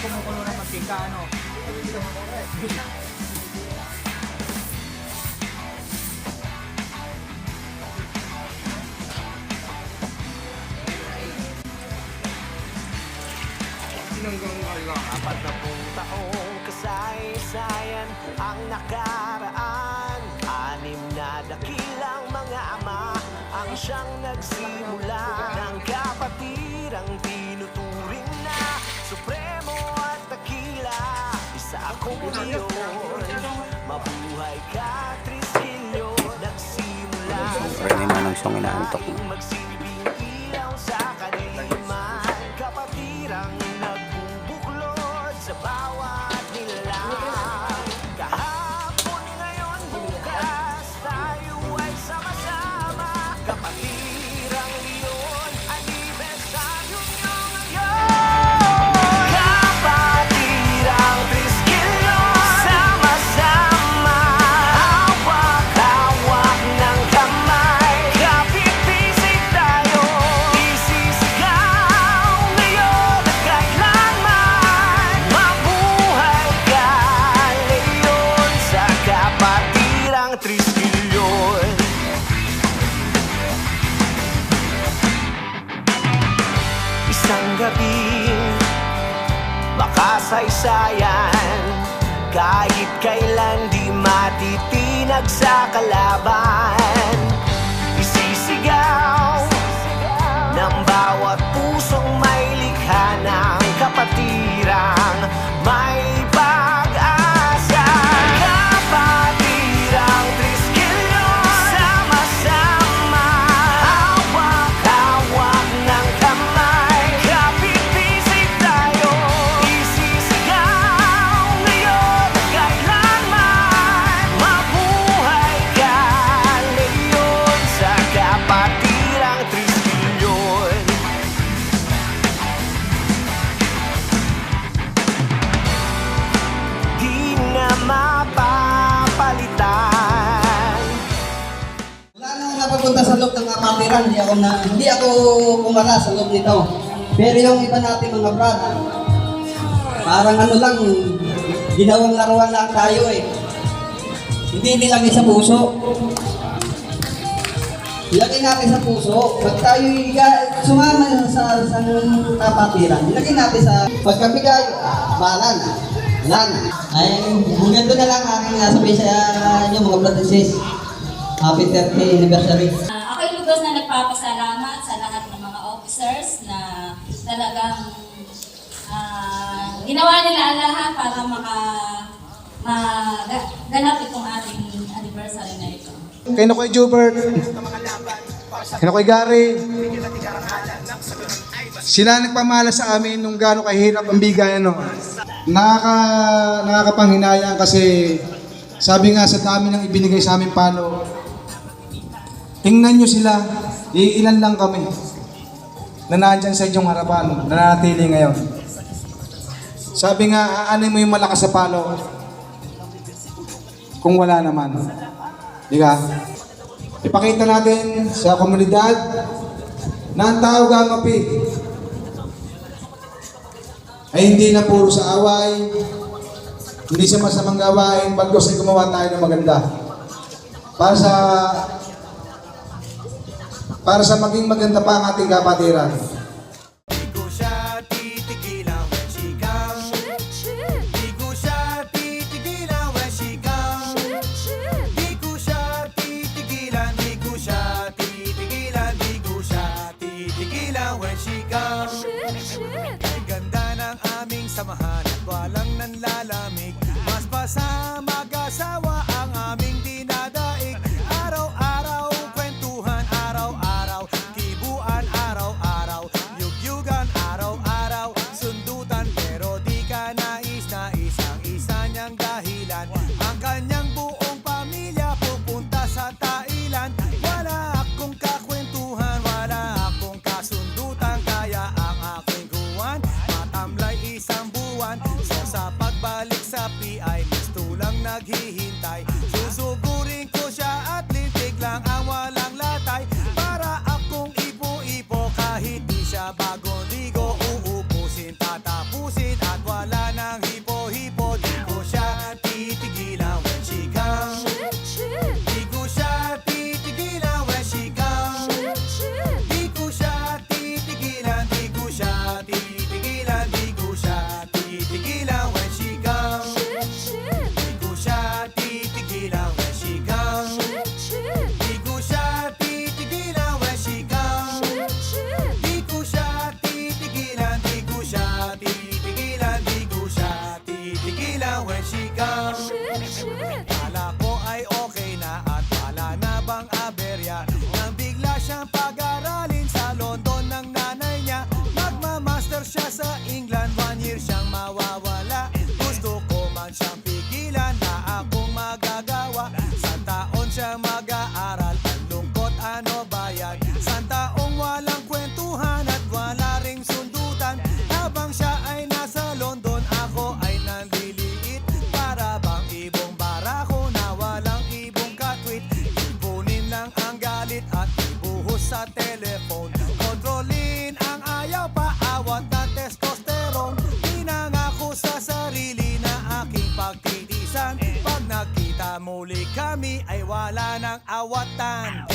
kumukulo ng mantika, ano? Apat na pong taong kasaysayan ang nakaraan. 6 na dakilang mga ama ang siyang nagsimula ng kapatirang tinuturing na supremo at dakila. Isa akong leon, mabuhay ka, Triskilyo. Nagsimula Rene Manong siyang inaantok mo. magsilbing ilaw sa kadiliman. Kapatirang nagbubuklod sa bawat nilalang. Kahapon, ngayon, bukas, tayo ay sama-sama. Kapatirang leon, anibersaryo nyo ngayon. Kapatirang Triskilyo, sama-sama. Hawak-hawak ng kamay, kapit-pisig tayo. Isisigaw ngayon at kailanman. Mabuhay ka, leon, sa kapatirang Triskilyo. Isang gabi, makasaysayan, kahit kailan di matitinag sa kalaban. Isisigaw ng bawat pusong may likha ng kapatirang may pag-asa. Kapatirang Triskilyo, sama-sama. Hawak-hawak ng kamay, kapit-pisig tayo. Isisigaw ngayon at kailanman. Mabuhay ka, leon, sa kapatirang Triskilyo. Di na mapapalitan. Wala nang napapunta sa loob ng kapatiran, hindi ako kumara sa loob nito. Pero yung iba natin mga brad, parang ano lang, ginawang laruan lang tayo eh. Hindi nilagay sa puso. Ilagay natin sa puso. Pag tayo sumama sa kapatiran, ilagay natin sa pagkabigay, bahala na. Wala na. Ay, hanggang doon na lang aking sabihin sa inyo mga brad and sis. Happy 30th anniversary. Ako'y lubos na nagpapasalamat sa lahat ng mga officers na talagang ginawa nila ang lahat para maganap itong ating anniversary na ito. Kay Nokoy Jubert, kay Nokoy Gary, sila nagpamala sa amin nung gaano kahirap ang bigay, ano. Nakakapanghinayang kasi sabi nga sa dami ng ibinigay sa amin palo, tingnan nyo sila, iilan lang kami na nandyan sa inyong harapan, nananatili ngayon. Sabi nga, aanin mo yung malakas sa palo kung wala naman. Di ka? Ipakita natin sa komunidad na ang tao gamapi ay hindi na puro sa away, hindi sa masamang gawain, bagos ay gumawa tayo ng maganda. Para sa maging maganda pa ang ating kapatiran. Di ko siya titigilan when she comes. Di ko siya titigilan when she comes. Di ko siya titigilan, di ko siya titigilan, di ko siya titigilan when she comes. Ang ganda ng aming samahan at walang nanlalamig. Mas pa sa mag-asawa ang aming dinadaig. Araw-araw kwentuhan, araw-araw kibuan, araw-araw yugyugan, araw-araw sundutan. Pero di ka nais-nais ang isa niyang dahilan. Ang kanyang buong pamilya pupunta sa Thailand. Wala akong kakwentuhan, wala akong kasundutan. Kaya ang aking kuwan matamlay isang buwan. So sa pagbalik sa PI, gusto lang naghihintay. Susugurin ko siya at lintig lang ang walang latay. Para akong ipo-ipo kahit di siya bagong ligo. Uupusin, tatapusin at wala wala nang awatan.